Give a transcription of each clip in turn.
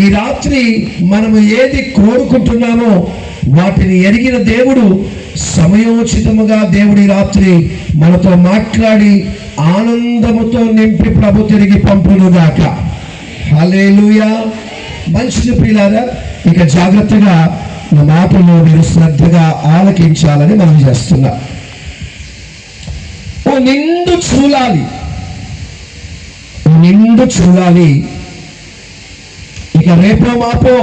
ఈ రాత్రి మనము ఏది కోరుకుంటున్నామో వాటిని ఎరిగిన దేవుడు సమయోచితముగా దేవుడి రాత్రి మనతో మాట్లాడి ఆనందముతో నింపి ప్రభు తిరిగి పంపునుగాక. హల్లెలూయా. మంచిది ప్రియులారా, ఇక జాగ్రత్తగా నా మాటలు మీరు శ్రద్ధగా ఆలకించాలని మనం చేస్తున్నా. ఓ నిండు చూడాలి. ఇక రేపో మాపో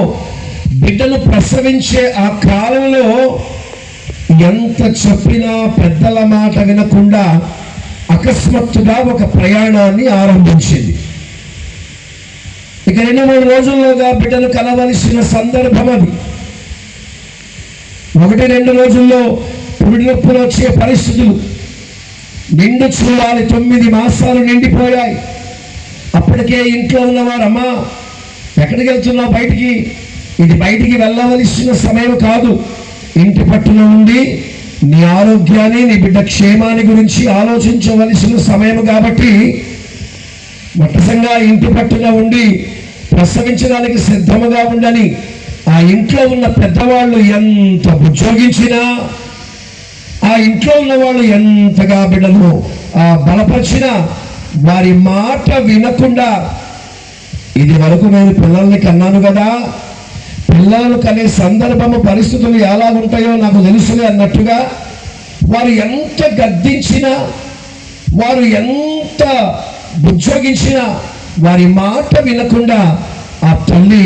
బిడ్డను ప్రసవించే ఆ కాలంలో ఎంత చెప్పినా పెద్దల మాట వినకుండా అకస్మాత్తుగా ఒక ప్రయాణాన్ని ఆరంభించింది. ఇక 2-3 రోజుల్లోగా బిడ్డను కలవలసిన సందర్భం అది. 1-2 రోజుల్లో పురిటి నొప్పులు వచ్చే పరిస్థితులు. నిండు చూడాలి. 9 మాసాలు నిండిపోయాయి. అప్పటికే ఇంట్లో ఉన్నవారు, అమ్మా ఎక్కడికి వెళ్తున్నావు? బయటికి. ఇది బయటికి వెళ్ళవలసిన సమయం కాదు. ఇంటి పట్టున ఉండి నీ ఆరోగ్యాన్ని, నీ బిడ్డ క్షేమాన్ని గురించి ఆలోచించవలసిన సమయం కాబట్టి మొట్టసంగా ఇంటి పట్టున ఉండి ప్రసవించడానికి సిద్ధముగా ఉండని ఆ ఇంట్లో ఉన్న పెద్దవాళ్ళు ఎంత ఉద్యోగించినా, ఆ ఇంట్లో ఉన్న వాళ్ళు ఎంతగా బిడ్డను బలపరిచినా వారి మాట వినకుండా, ఇది వరకు నేను పిల్లల్ని కన్నాను కదా, పిల్లలను కనే సందర్భము పరిస్థితులు ఎలా ఉంటాయో నాకు తెలుసులే అన్నట్టుగా వారు ఎంత గద్దించినా, వారు ఎంత ఉద్యోగించినా వారి మాట వినకుండా ఆ తల్లి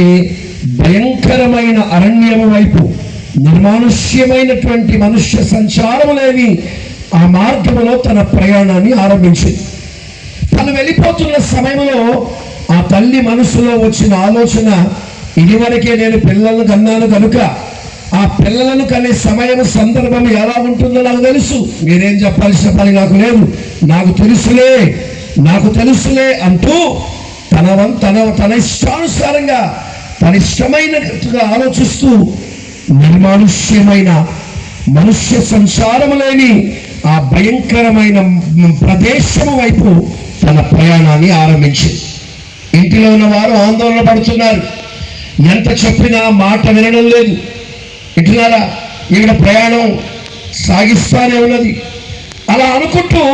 భయంకరమైన అరణ్యము వైపు, నిర్మానుష్యమైనటువంటి మనుష్య సంచారము లేని ఆ మార్గములో తన ప్రయాణాన్ని ఆరంభించింది. తను వెళ్ళిపోతున్న సమయంలో ఆ తల్లి మనసులో వచ్చిన ఆలోచన, ఇదివరకే నేను పిల్లలను కన్నాను కనుక ఆ పిల్లలను కనే సమయం సందర్భం ఎలా ఉంటుందో నాకు తెలుసు, మీరేం చెప్పాల్సిన పని నాకు లేదు, నాకు తెలుసులే అంటూ తన ఇష్టానుసారంగా తన ఇష్టమైనట్టుగా ఆలోచిస్తూ నిర్మానుష్యమైన మనుష్య సంచారం లేని ఆ భయంకరమైన ప్రదేశం వైపు తన ప్రయాణాన్ని ఆరంభించింది. ఇంటిలో ఉన్న వారు ఆందోళన పడుతున్నారు. ఎంత చెప్పినా మాట వినడం లేదు. ఇంటినారా ఈవిడ ప్రయాణం సాగిస్తానే ఉన్నది. అలా అనుకుంటూ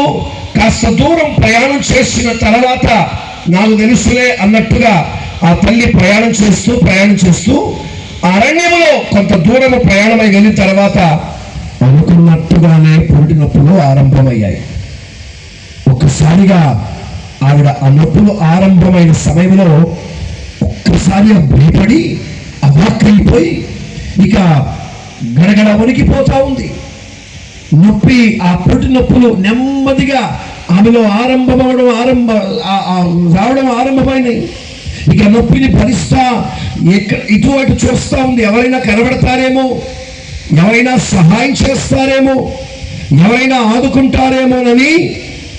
కాస్త దూరం ప్రయాణం చేసిన తర్వాత నాకు తెలుసులే అన్నట్టుగా ఆ తల్లి ప్రయాణం చేస్తూ అరణ్యంలో కొంత దూరం ప్రయాణమై వెళ్ళిన తర్వాత అనుకున్నట్టుగానే పురిటి నొప్పులు ఆరంభమయ్యాయి. ఒక్కసారిగా ఆవిడ ఆ నొప్పులు ఆరంభమైన సమయంలో ఒక్కసారిగా భయపడి అవాక్కైపోయి ఇక గడగడ వణికిపోతా ఉంది. నొప్పి, ఆ పురిటి నొప్పులు నెమ్మదిగా ఆమెలో రావడం ఆరంభమైనాయి. ఇక నొప్పిని భరిస్తా ఇటు అటు చూస్తూ ఉంది. ఎవరైనా కనబడతారేమో, ఎవరైనా సహాయం చేస్తారేమో, ఎవరైనా ఆదుకుంటారేమోనని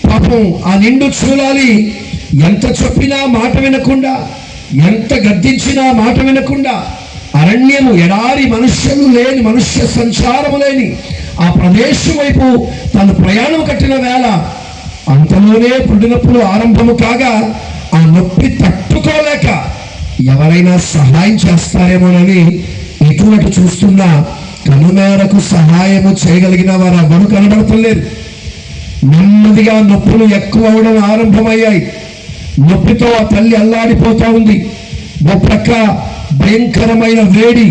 పాపం ఆ నిండు చూడాలి ఎంత చెప్పినా మాట వినకుండా, ఎంత గద్దించినా మాట వినకుండా, అరణ్యము, ఎడారి, మనుష్యులు లేని, మనుష్య సంచారము లేని ఆ ప్రదేశం వైపు తను ప్రయాణం కట్టిన వేళ అంతలోనే పురిటి నొప్పులు ఆరంభము కాగా ఆ నొప్పి తట్టుకోలేక ఎవరైనా సహాయం చేస్తారేమోనని ఇటువంటి చూస్తున్నా కనుమేరకు సహాయము చేయగలిగిన వారు ఎవరు కనబడతలేరు. నెమ్మదిగా నొప్పులు ఎక్కువ అవడం ఆరంభమయ్యాయి. నొప్పితో ఆ తల్లి అల్లాడిపోతా ఉంది. ఓ ప్రక్క భయంకరమైన వేడి,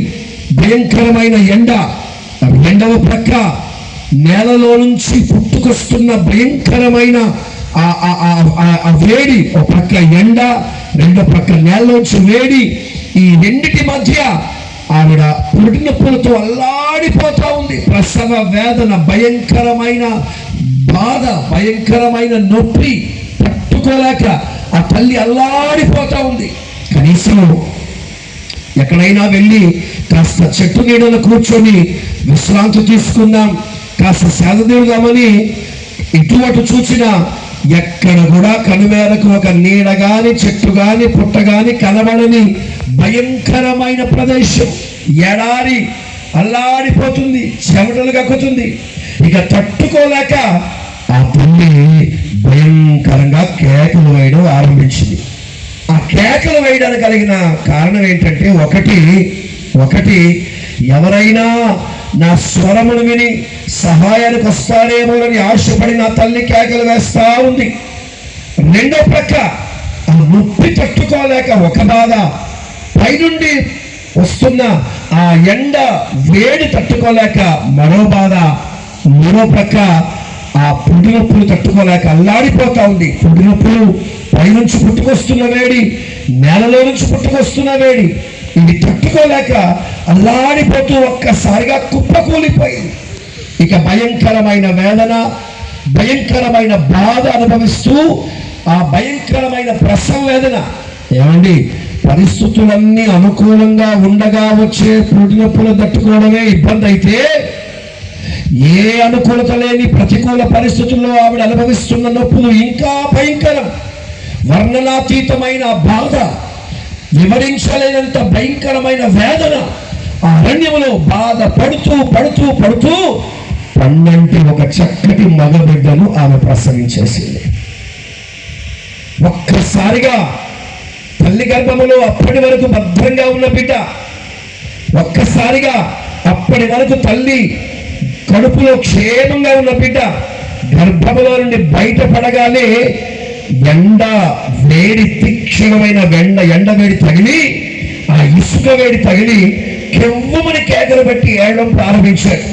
భయంకరమైన ఎండ, రెండవ ప్రక్క నేలలో నుంచి పుట్టుకొస్తున్న భయంకరమైన ఆ వేడి, ఒక పక్క ఎండ, రెండో పక్క నేలలోంచి వేడి. ఈ రెండిటి మధ్య ఆవిడ పురిటి నొప్పులతో అల్లాడిపోతా ఉంది. ప్రసవ వేదన, భయంకరమైన బాధ, భయంకరమైన నొప్పి తట్టుకోలేక ఆ తల్లి అల్లాడిపోతా ఉంది. కనీసం ఎక్కడైనా వెళ్ళి కాస్త చెట్టు నీడను కూర్చొని విశ్రాంతి తీసుకుందాం, కాస్త సేదదీవుదామని ఇటు అటు చూసినా ఎక్కడ కూడా కనుమేరకు ఒక నీడ గాని, చెట్టు గాని, పుట్ట గాని కనబడని భయంకరమైన ప్రదేశం. ఎడారి, అల్లాడిపోతుంది, చెమటలు కక్కుతుంది. ఇక తట్టుకోలేక ఆ తల్లి భయంకరంగా కేకలు వేయడం ఆరంభించింది. ఆ కేకలు వేయడానికి కలిగిన కారణం ఏంటంటే ఒకటి ఎవరైనా నా స్వరమును విని సహాయానికి వస్తారేమోనని ఆశపడి నా తల్లి కేకలు వేస్తా ఉంది. రెండో ప్రక్క ఆ నొప్పి తట్టుకోలేక ఒక బాధ, పైనుండి వస్తున్న ఆ ఎండ వేడి తట్టుకోలేక మరో బాధ, మరో ప్రక్క ఆ పొడి నొప్పులు తట్టుకోలేక అల్లాడిపోతా ఉంది. పొడి నొప్పులు పైనుంచి పుట్టుకొస్తున్న వేడి, నేలలో నుంచి పుట్టుకొస్తున్న వేడి, ఇవి తట్టుకోలేక అల్లాడిపోతూ ఒక్కసారిగా కుప్పకూలిపోయింది. ఇక భయంకరమైన వేదన, భయంకరమైన బాధ అనుభవిస్తూ ఆ భయంకరమైన ప్రసవ వేదన. ఏమండి, పరిస్థితులన్నీ అనుకూలంగా ఉండగా వచ్చే పొడి నొప్పులు తట్టుకోవడమే ఇబ్బంది అయితే, ఏ అనుకూలత లేని ప్రతికూల పరిస్థితుల్లో ఆవిడ అనుభవిస్తున్న నొప్పులు ఇంకా భయంకరం. వర్ణనాతీతమైన బాధ, వివరించలేనంత భయంకరమైన వేదన. ఆ అరణ్యములో బాధ పడుతూ పడుతూ పడుతూ పన్నంటి ఒక చక్కటి మగబిడ్డను ఆమె ప్రసవించేసింది. ఒక్కసారిగా తల్లి గర్భములో అప్పటి వరకు భద్రంగా ఉన్న బిడ్డ, ఒక్కసారిగా అప్పటి వరకు తల్లి కడుపులో క్షేమంగా ఉన్న బిడ్డ గర్భములో నుండి బయటపడగానే ఎండ వేడి, తీక్షణమైన ఎండ వేడి తగిలి, ఆ ఇసుక వేడి తగిలి కెవ్వమని కేకలు పెట్టి ఏడడం ప్రారంభించాడు.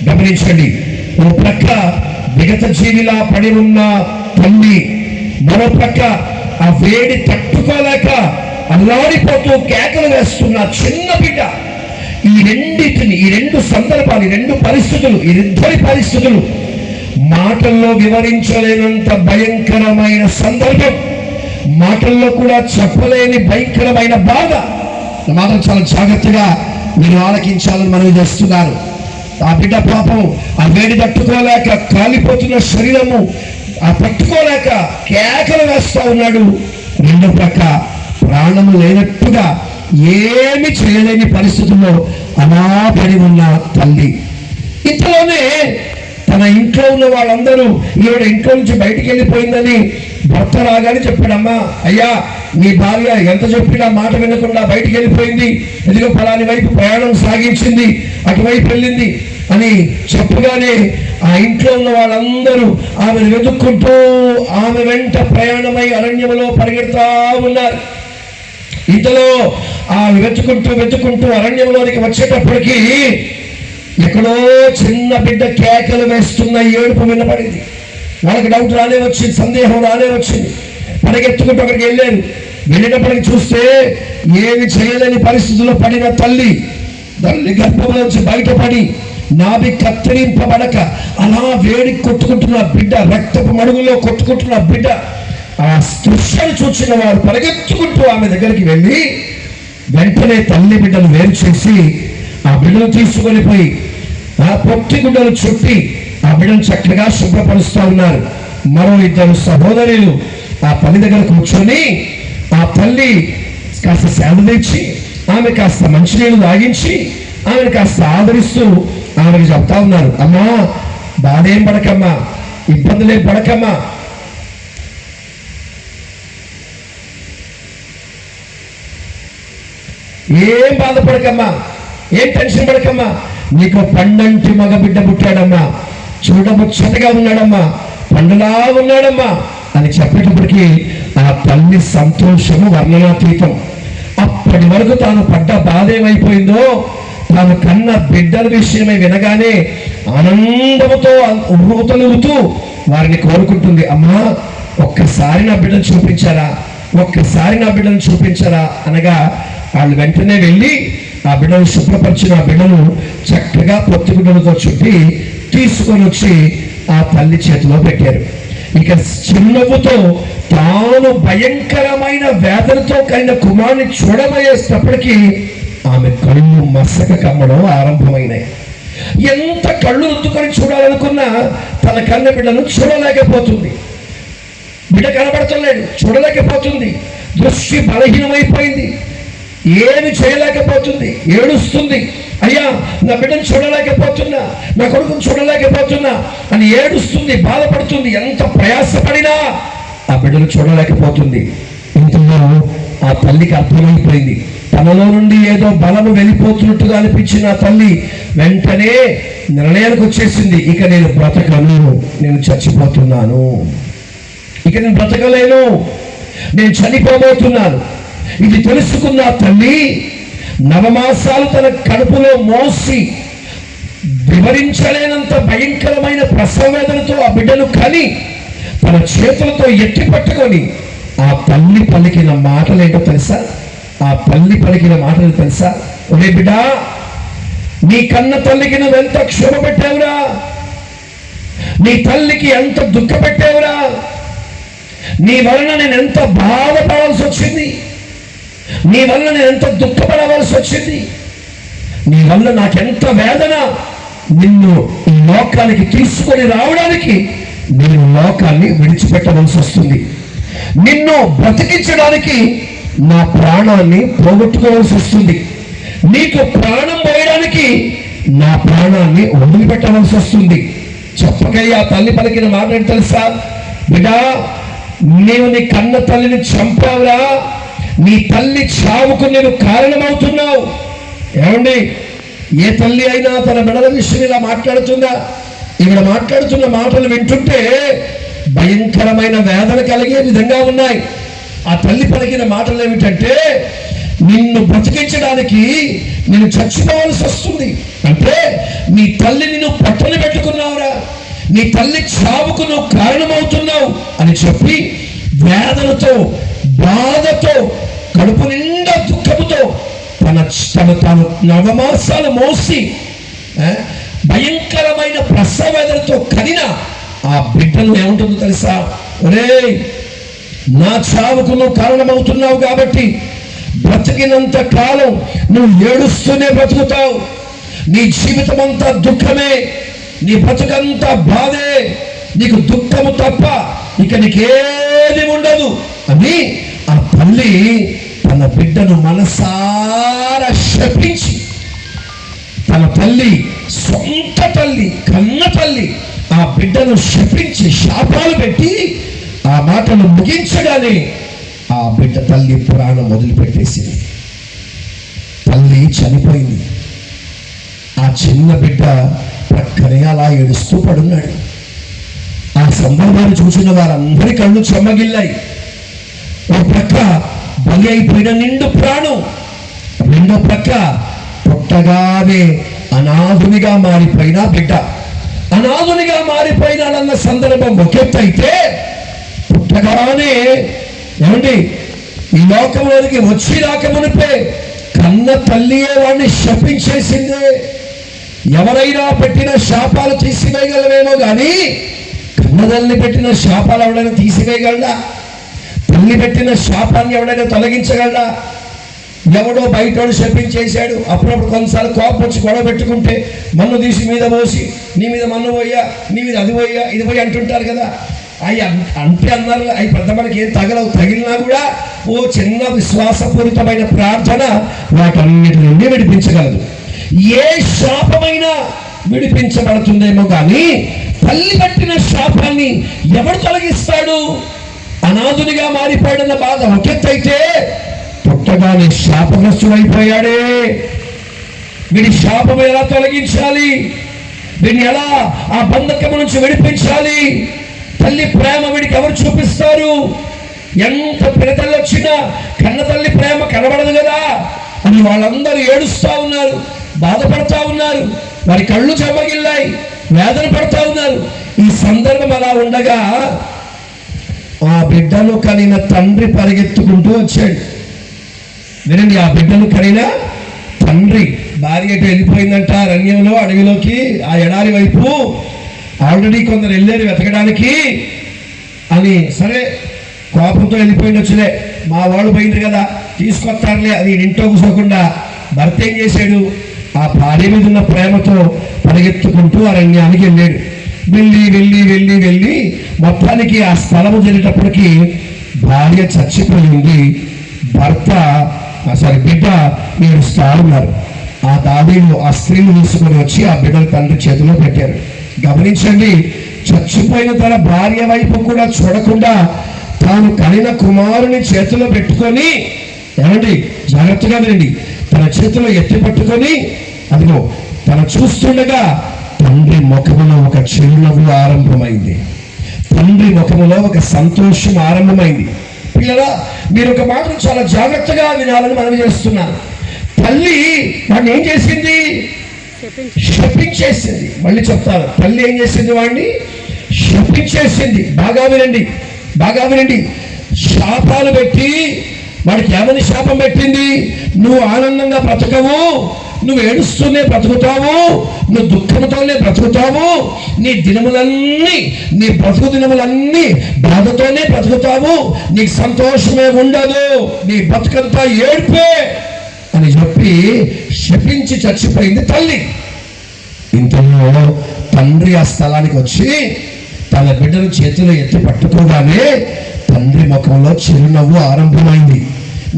గమనించండి, ఓ ప్రక్క విగత జీవిలా పడి ఉన్న తల్లి, మరో ప్రక్క ఆ వేడి తట్టుకోలేక అల్లాడిపోతూ కేకలు వేస్తున్న చిన్న బిడ్డ. ఈ రెండు సందర్భాలు, ఈ రెండు పరిస్థితులు, ఈ ఇద్దరి పరిస్థితులు మాటల్లో వివరించలేనంత భయంకరమైన సందర్భం, మాటల్లో కూడా చెప్పలేని భయంకరమైన బాధ. మాత్రం చాలా జాగ్రత్తగా మీరు ఆలకించాలని మనవి చేస్తున్నారు. ఆ బిడ్డ పాపం ఆ వేడి తట్టుకోలేక కాలిపోతున్న శరీరము ఆ తట్టుకోలేక కేకలు వేస్తూ ఉన్నాడు. రెండో ప్రక్క ప్రాణము లేనట్టుగా ఏమి చేయలేని పరిస్థితుల్లో అలా పడి ఉన్న తల్లి. ఇంతలోనే తన ఇంట్లో ఉన్న వాళ్ళందరూ ఈవిడ ఇంట్లో నుంచి బయటికి వెళ్ళిపోయిందని భర్త రాగానే చెప్పాడమ్మా, అయ్యా నీ భార్య ఎంత చెప్పినా మాట వినకుండా బయటికి వెళ్ళిపోయింది, ఎదుగు ఫలాని వైపు ప్రయాణం సాగించింది, అటువైపు వెళ్ళింది అని చెప్పగానే ఆ ఇంట్లో ఉన్న వాళ్ళందరూ ఆమెను వెతుక్కుంటూ ఆమె వెంట ప్రయాణమై అరణ్యంలో పరిగెడతా ఉన్నారు. ఇంతలో ఆమె వెతుకుంటూ అరణ్యంలోనికి వచ్చేటప్పటికి ఎక్కడో చిన్న బిడ్డ కేకలు వేస్తున్న ఏడుపు వినపడింది. వాళ్ళకి డౌట్ రానే వచ్చింది, సందేహం రానే వచ్చింది. పరిగెత్తుకుంటూ అక్కడికి వెళ్ళారు. వెళ్ళేటప్పటికి చూస్తే ఏమి చేయలేని పరిస్థితుల్లో పడిన తల్లి గర్భంలోంచి బయటపడి నాభి కత్తిరింపబడక అలా వేడి కొట్టుకుంటున్న బిడ్డ, రక్తపు మడుగులో కొట్టుకుంటున్న బిడ్డ. ఆ దృశ్యాన్ని చూసిన వారు పరిగెత్తుకుంటూ ఆమె దగ్గరికి వెళ్ళి వెంటనే తల్లి బిడ్డను వేరు చేసి ఆ బిడ్డను తీసుకొని పోయి ఆ పొట్టి గుడ్డలు చుట్టి ఆ బిడ్డను చక్కగా శుభ్రపరుస్తూ ఉన్నారు. మరో ఇద్దరు సహోదరులు ఆ తల్లి దగ్గర కూర్చొని ఆ తల్లి కాస్త సేద తెచ్చి ఆమె కాస్త మంచినీళ్ళు తాగించి ఆమెను కాస్త ఆదరిస్తూ ఆమెకు చెప్తా ఉన్నారు, అమ్మా బాధేం పడకమ్మా, ఇబ్బందులేం పడకమ్మా, ఏం బాధపడకమ్మా, ఏం టెన్షన్ పడకమ్మా, నీకు పండంటి మగ బిడ్డ పుట్టాడమ్మా, చూడముచ్చటగా ఉన్నాడమ్మా, పండులా ఉన్నాడమ్మా అని చెప్పేటప్పటికీ ఆ తల్లి సంతోషము వర్ణనాతీతం. అప్పటి వరకు తాను పడ్డ బాధ ఏమైపోయిందో, తాను కన్న బిడ్డల విషయమై వినగానే ఆనందముతో ఉరుతలుగుతూ వారిని కోరుకుంటుంది, అమ్మా ఒక్కసారి నా బిడ్డను చూపించారా, ఒక్కసారి నా బిడ్డను చూపించారా అనగా వాళ్ళు వెంటనే వెళ్ళి ఆ బిడ్డను శుభ్రపరిచిన ఆ బిడ్డను చక్కగా పొత్తిగుడ్డలతో చుట్టి తీసుకొని వచ్చి ఆ తల్లి చేతిలో పెట్టారు. ఇక చిరునవ్వుతో తాను భయంకరమైన వేదనతో కలిగిన కుమారుని చూడబోయేటప్పటికీ ఆమె కళ్ళు మసక కమ్మడం ఆరంభమైనాయి. ఎంత కళ్ళు రుద్దుకొని చూడాలనుకున్నా తన కన్న బిడ్డను చూడలేకపోతుంది. బిడ్డ కనబడతలేడు, చూడలేకపోతుంది. దృష్టి బలహీనమైపోయింది, ఏమి చేయలేకపోతుంది, ఏడుస్తుంది. అయ్యా నా బిడ్డను చూడలేకపోతున్నా, నా కొడుకును చూడలేకపోతున్నా అని ఏడుస్తుంది, బాధపడుతుంది. ఎంత ప్రయాసపడినా ఆ బిడ్డను చూడలేకపోతుంది. ఇంతలో ఆ తల్లికి అర్థమైపోయింది. తనలో నుండి ఏదో బలము వెళ్ళిపోతున్నట్టుగా అనిపించిన ఆ తల్లి వెంటనే నిర్ణయానికి వచ్చేసింది, ఇక నేను బ్రతకను, నేను చచ్చిపోతున్నాను, ఇక నేను బ్రతకలేను, నేను చనిపోబోతున్నాను. ఇది తెలుసుకున్న ఆ తల్లి నవమాసాలు తన కడుపులో మోసి వివరించలేనంత భయంకరమైన ప్రసవ వేదనతో ఆ బిడ్డను కని తన చేతులతో ఎత్తి పట్టుకొని ఆ తల్లి పలికిన మాటలేంటో తెలుసా? ఆ తల్లి పలికిన మాటలు తెలుసా? ఒరే బిడ్డా, నీ కన్న తల్లికి నువ్వెంత క్షోభ పెట్టావురా, నీ తల్లికి ఎంత దుఃఖ పెట్టావురా, నీ వలన నేను ఎంత బాధపడాల్సి వచ్చింది, నీ వల్ల నేను ఎంత దుఃఖపడవలసి వచ్చింది, నీ వల్ల నాకెంత వేదన. నిన్ను ఈ లోకానికి తీసుకొని రావడానికి నేను లోకాన్ని విడిచిపెట్టవలసి వస్తుంది, నిన్ను బ్రతికించడానికి నా ప్రాణాన్ని పోగొట్టుకోవాల్సి వస్తుంది, నీకు ప్రాణం పోయడానికి నా ప్రాణాన్ని వదిలిపెట్టవలసి వస్తుంది. చెప్పకయ్యా తల్లి పలికిన మాట ఏంటి తెలుసా? బిడ్డా, నీవు నీ కన్న తల్లిని చంపావురా, నీ తల్లి చావుకు నేను కారణమవుతున్నావు. ఏమండి, ఏ తల్లి అయినా తన బిడ్డల విషయం ఇలా మాట్లాడుతుందా? ఇక్కడ మాట్లాడుతున్న మాటలు వింటుంటే భయంకరమైన వేదన కలిగే విధంగా ఉన్నాయి. ఆ తల్లి పలికిన మాటలు ఏమిటంటే, నిన్ను బ్రతికించడానికి నేను చచ్చిపోవాల్సి వస్తుంది. అంటే నీ తల్లిని నువ్వు పట్టణ పెట్టుకున్నావురా, నీ తల్లి చావుకు నువ్వు కారణమవుతున్నావు అని చెప్పి వేదనతో, బాధతో, కడుపు నిండా దుఃఖముతో తను నవమాసాలు మోసి భయంకరమైన ప్రసవ వేదనతో కనిన ఆ బిడ్డను ఏముంటుందో తెలుసా? ఒరే, నా చావుకు నువ్వు కారణమవుతున్నావు కాబట్టి బ్రతికినంత కాలం నువ్వు ఏడుస్తూనే బ్రతుకుతావు, నీ జీవితం అంతా దుఃఖమే, నీ బ్రతుకంతా బాధే, నీకు దుఃఖము తప్ప ఇక నీకేది ఉండదు అని ఆ తల్లి తన బిడ్డను మనసారా శపించి, తన తల్లి, సొంత తల్లి, కన్న తల్లి ఆ బిడ్డను శపించి శాపాలు పెట్టి ఆ మాటలు ముగించగానే ఆ బిడ్డ తల్లి ప్రాణం వదిలిపెట్టేసింది. తల్లి చనిపోయింది. ఆ చిన్న బిడ్డ పక్కనే అలా ఏడుస్తూ పడున్నాడు. ఆ సందర్భాన్ని చూసిన వారందరి కళ్ళు చెమ్మగిల్లాయి. ఒక ప్రక్క బలి అయిపోయిన నిండు ప్రాణం, రెండో ప్రక్క పుట్టగానే అనాథునిగా మారిపోయిన బిడ్డ. అనాథునిగా మారిపోయినాడన్న సందర్భం ఒకెత్తైతే, పుట్టగానే ఏమండి ఈ లోకంలోనికి వచ్చి రాకమునిపే కన్న తల్లియే వాడిని శపించేసిందే. ఎవరైనా పెట్టిన శాపాలు తీసివేయగలవేమో కానీ కన్నతల్లి పెట్టిన శాపాలు ఎవడైనా తీసివేయగలడా? తల్లి పెట్టిన శాపాన్ని ఎవడైనా తొలగించగలడా? ఎవడో బయటోడు శపించేశాడు, అప్పుడప్పుడు కొన్నిసార్లు కోపం వచ్చి గొడవ పెట్టుకుంటే మన్ను తీసి మీద పోసి, నీ మీద మన్ను పోయా, నీ మీద అది పోయా, ఇది పోయి అంటుంటారు కదా. అవి అంటే అన్నారు, అవి పెద్ద మనకి ఏం తగలవు, తగిలినా కూడా ఓ చిన్న విశ్వాసపూరితమైన ప్రార్థన వాటన్నిటి నుండి విడిపించగలదు. ఏ శాపమైనా విడిపించబడుతుందేమో కానీ తల్లి పట్టిన శాపాన్ని ఎవడు తొలగిస్తాడు? అనాథునిగా మారిపోయాడన్న బాధ ఒకెత్తైతే, పుట్టగానే శాపగ్రస్తుడైపోయాడే, వీడి శాపం ఎలా తొలగించాలి, వీడిని ఎలా ఆ బంధకం నుంచి విడిపించాలి, తల్లి ప్రేమ వీడికి ఎవరు చూపిస్తారు? ఎంత పిడతల్లి వచ్చినా కన్న తల్లి ప్రేమ కనబడదు కదా అని వాళ్ళందరూ ఏడుస్తూ ఉన్నారు, బాధపడతా ఉన్నారు, వారి కళ్ళు చెమ్మగిల్లాయి, వేదన పడతా ఉన్నారు. ఈ సందర్భం అలా ఉండగా ఆ బిడ్డను కనిన తండ్రి పరిగెత్తుకుంటూ వచ్చాడు. వినండి, ఆ బిడ్డను కనిన తండ్రి, భార్య ఎటు వెళ్ళిపోయిందంట అరణ్యంలో, అడవిలోకి, ఆ ఎడారి వైపు. ఆల్రెడీ కొందరు వెళ్ళారు వెతకడానికి అని. సరే, కోపంతో వెళ్ళిపోయిండొచ్చులే, మా వాళ్ళు పోయింది కదా తీసుకొస్తారులే అది ఇంట్లో కూర్చోకుండా భర్త ఏం చేశాడు? ఆ భార్య మీద ఉన్న ప్రేమతో పరిగెత్తుకుంటూ అరణ్యానికి వెళ్ళాడు. వెళ్ళి వెళ్ళి వెళ్ళి వెళ్ళి మొత్తానికి ఆ స్థలము జరిగేటప్పటికి భార్య చచ్చిపోయింది, భర్త బిడ్డ ఏడుస్తూ ఉన్నారు. ఆ దావీదు ఆ స్త్రీని తీసుకొని వచ్చి ఆ బిడ్డల తండ్రి చేతిలో పెట్టారు. గమనించండి, చచ్చిపోయిన తన భార్య వైపు కూడా చూడకుండా తాను కనిన కుమారుని చేతిలో పెట్టుకొని ఏమండి, జాగ్రత్తగా వినండి. తన చేతిలో ఎత్తి పట్టుకొని అదిగో తన చూస్తుండగా తండ్రి ముఖములో ఒక చిరునవ్వు ఆరంభమైంది. తండ్రి ముఖములో ఒక సంతోషం ఆరంభమైంది. పిల్లరా, మీరు ఒక మాటను చాలా జాగ్రత్తగా వినాలని మనవి చేస్తున్నాను. తల్లి వాడిని ఏం చేసింది? శపించేసింది. మళ్ళీ చెప్తాను, తల్లి ఏం చేసింది? వాడిని శపించేసింది. బాగా వినండి, బాగా వినండి. శాపాలు పెట్టి వాడికి ఏమని శాపం పెట్టింది? నువ్వు ఆనందంగా బ్రతకవు, నువ్వు ఏడుస్తూనే బ్రతుకుతావు, నువ్వు దుఃఖంతోనే బ్రతుకుతావు, నీ దినములన్నీ, నీ బ్రతుకు దినములన్నీ బాధతోనే బ్రతుకుతావు, నీకు సంతోషమే ఉండదు, నీ బ్రతుకంతా ఏడ్పే అని చెప్పి శపించి చచ్చిపోయింది తల్లి. ఇంతలో తండ్రి ఆ స్థలానికి వచ్చి తన బిడ్డను చేతిలో ఎత్తి పట్టుకోగానే తండ్రి ముఖంలో చిరునవ్వు ఆరంభమైంది.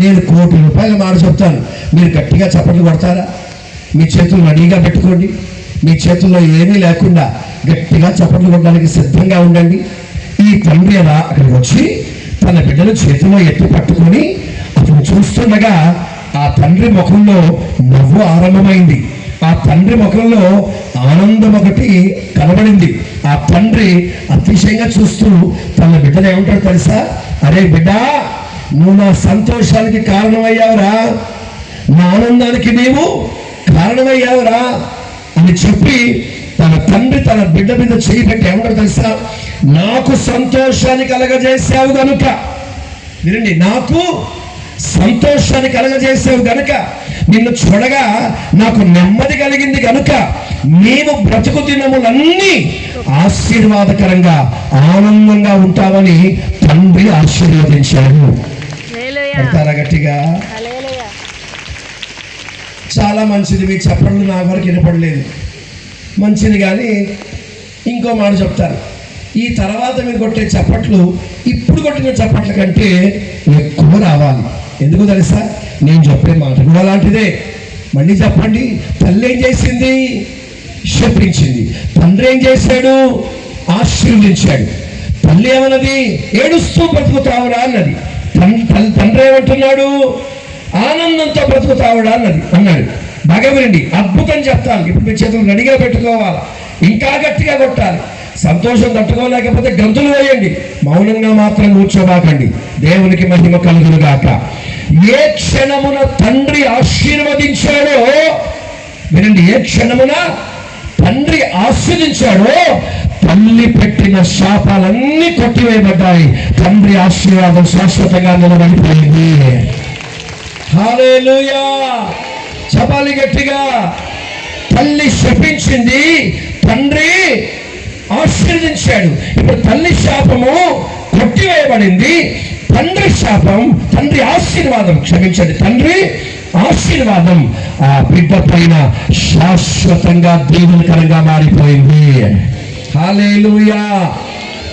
నేను ₹1,00,00,000 మాట చెప్తాను, మీరు గట్టిగా చప్పట్లు కొడతారా? మీ చేతులు రెడీగా పెట్టుకోండి. మీ చేతుల్లో ఏమీ లేకుండా గట్టిగా చప్పట్లు కొట్టడానికి సిద్ధంగా ఉండండి. ఈ తండ్రి అలా అక్కడికి వచ్చి తన బిడ్డను చేతిలో ఎత్తి పట్టుకొని అతను చూస్తుండగా ఆ తండ్రి ముఖంలో నవ్వు ఆరంభమైంది. ఆ తండ్రి ముఖంలో ఆనందం ఒకటి కనబడింది. ఆ తండ్రి అతిశయంగా చూస్తూ తన బిడ్డను ఏమంటాడు తెలుసా? అరే బిడ్డ, నువ్వు నా సంతోషానికి కారణమయ్యావురా, నా ఆనందానికి నీవు కారణమయ్యావురా అని చెప్పి తన తండ్రి తన బిడ్డ మీద చేయి పెట్టి ఏమంటాడు తెలుసా? నాకు సంతోషాన్ని కలగజేసావు గనుక, వినండి, నాకు సంతోషాన్ని కలగజేసావు గనుక, నిన్ను చూడగా నాకు నెమ్మది కలిగింది గనుక నీవు బ్రతుకు దినములన్నీ ఆశీర్వాదకరంగా ఆనందంగా ఉంటావని తండ్రి ఆశీర్వదించాడు. అంటారా గట్టిగా? చాలా మంచిది. మీ చప్పట్లు నా వరకు వినపడలేదు, మంచిది. కానీ ఇంకో మాట చెప్తాను, ఈ తర్వాత మీరు కొట్టే చప్పట్లు ఇప్పుడు కొట్టిన చప్పట్ల కంటే ఎక్కువ రావాలి. ఎందుకు తెలుసా? నేను చెప్పే మాట కూడా అలాంటిదే. మళ్ళీ చెప్పండి. తల్లి ఏం చేసింది? శపించింది. తండ్రి ఏం చేశాడు? ఆశీర్వదించాడు. తల్లి ఏమన్నది? ఏడుస్తూ బ్రతుకుతావురా అన్నది. తండ్రి ఏమంటున్నాడు? ఆనందంతో బ్రతుకుతావుడా అన్నాడు. బాగా వినండి, అద్భుతం చెప్తాను. ఇప్పుడు మీ చేతులు రెడీగా పెట్టుకోవాలి, ఇంకా గట్టిగా కొట్టాలి. సంతోషం తట్టుకోలేకపోతే గంతులు వేయండి, మౌనంగా మాత్రం కూర్చోబాకండి. దేవునికి మహిమ కలుగును గాక. ఏ క్షణమున తండ్రి ఆశీర్వదించాడో వినండి, ఏ క్షణమున తండ్రి ఆశీర్వదించాడో తల్లి పెట్టిన శాపాలన్నీ కొట్టివేయబడ్డాయి. తండ్రి ఆశీర్వాదం శాశ్వతంగా నిలబడిపోయింది. హల్లెలూయా! చెప్పాలి గట్టిగా. తల్లి శపించింది, తండ్రి ఆశీర్వదించాడు. ఇప్పుడు తల్లి శాపము కొట్టివేయబడింది, తండ్రి శాపం, తండ్రి ఆశీర్వాదం, క్షమించండి, తండ్రి ఆశీర్వాదం ఆ బిడ్డ పైన శాశ్వతంగా దీవెనకరంగా మారిపోయింది. హల్లెలూయా!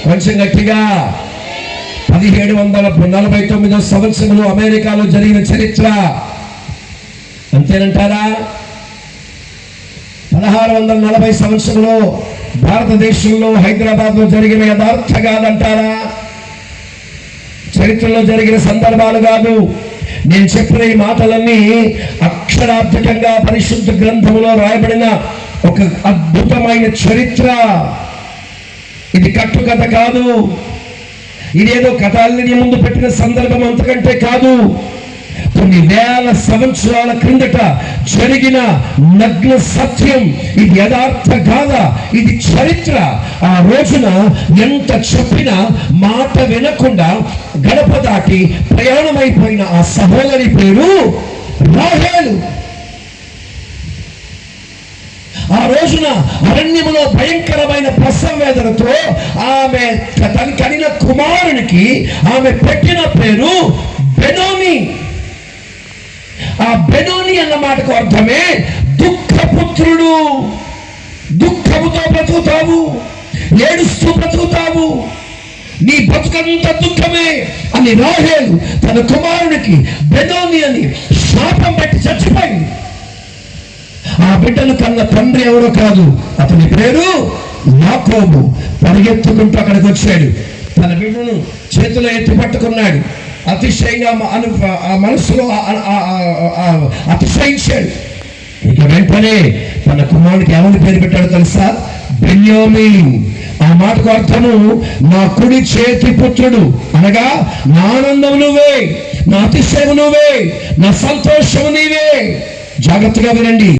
కొంచెం గట్టిగా. 1749 సంవత్సరంలో అమెరికాలో జరిగిన చరిత్ర అంతేనంటారా? 1640 సంవత్సరంలో భారతదేశంలో హైదరాబాద్లో జరిగిన యథార్థ కాదంటారా? చరిత్రలో జరిగిన సందర్భాలు కాదు. నేను చెప్పిన ఈ మాటలన్నీ అక్షరార్థకంగా పరిశుద్ధ గ్రంథములో రాయబడిన ఒక అద్భుతమైన చరిత్ర. ఇది కట్టుకథ కాదు, ఇదేదో కథల్ని ముందు పెట్టిన సందర్భం అంతకంటే కాదు. కొన్ని వేల సంవత్సరాల క్రిందట జరిగిన నగ్న సత్యం. ఇది యథార్థ గాథ, ఇది చరిత్ర. ఆ రోజున ఎంత చెప్పినా మాట వినకుండా గడప దాటి ప్రయాణమైపోయిన ఆ సహోదరి పేరు రాహేలు. ఆ రోజున అరణ్యములో భయంకరమైన ప్రసవ వేదనతో ఆమె తన కనిన కుమారునికి ఆమె పెట్టిన పేరు బెనోని. ఆ బెనోని అన్న మాటకు అర్థమే దుఃఖపుత్రుడు. దుఃఖముతో బ్రతుకుతావు, ఏడుస్తూ బ్రతుకుతావు, నీ బ్రతుకంత దుఃఖమే అని రాహేలు తన కుమారునికి బెనోని అని శాపం పెట్టి చచ్చిపోయింది. ఆ బిడ్డను కన్న తండ్రి ఎవరో కాదు, అతని పేరు యాకోబు. పరిగెత్తుకుంటూ అక్కడికి వచ్చాడు, తన బిడ్డను చేతిలో ఎత్తి పట్టుకున్నాడు. అతిశయంగా ఆ మనసులో అతిశయించాడు. ఇక వెంటనే తన కుమారుడికి ఎవరి పేరు పెట్టాడు తెలుసా? బెన్యామీన్. ఆ మాటకు అర్థము నా కుడి చేతి పుత్రుడు, అనగా నా ఆనందం నువ్వే, నా అతిశయం నువ్వే, నా సంతోషం నీవే. జాగ్రత్తగా వినండి.